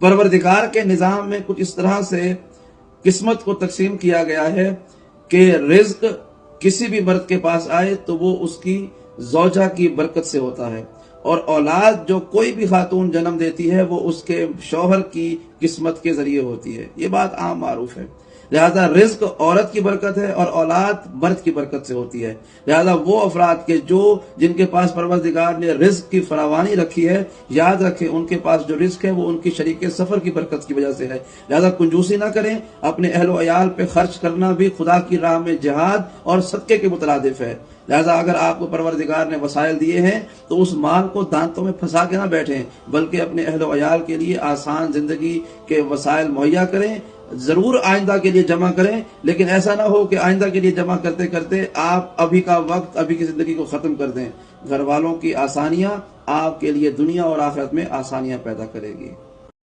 परवरदिगार के निज़ाम में कुछ इस तरह से किस्मत को तकसीम किया गया है कि रिज्क किसी भी मर्द के पास आए तो वो उसकी ज़ौजा की बरकत से होता है, और औलाद जो कोई भी खातून जन्म देती है वो उसके शौहर की किस्मत के जरिए होती है। ये बात आम मारूफ है। लिहाजा रिज्क औरत की बरकत है और औलाद मर्द की बरकत से होती है। लिहाजा वो अफराद के जिनके पास परवरदिगार ने रिज्क की फरावानी रखी है, याद रखें उनके पास जो रिज्क है वो उनकी शरीक सफर की बरकत की वजह से है। लिहाजा कंजूसी ना करें। अपने अहल अयाल पे खर्च करना भी खुदा की राह में जिहाद और सदके के मुतरादिफ है। लिहाजा अगर आपको परवरदिगार ने वसाइल दिए हैं तो उस माल को दांतों में फंसा के ना बैठें, बल्कि अपने अहल अयाल के लिए आसान जिंदगी के वसाइल मुहैया करें। जरूर आइंदा के लिए जमा करें, लेकिन ऐसा ना हो कि आइंदा के लिए जमा करते करते आप अभी का वक्त, अभी की जिंदगी को खत्म कर दें। घर वालों की आसानियां आपके लिए दुनिया और आखिरत में आसानियां पैदा करेगी।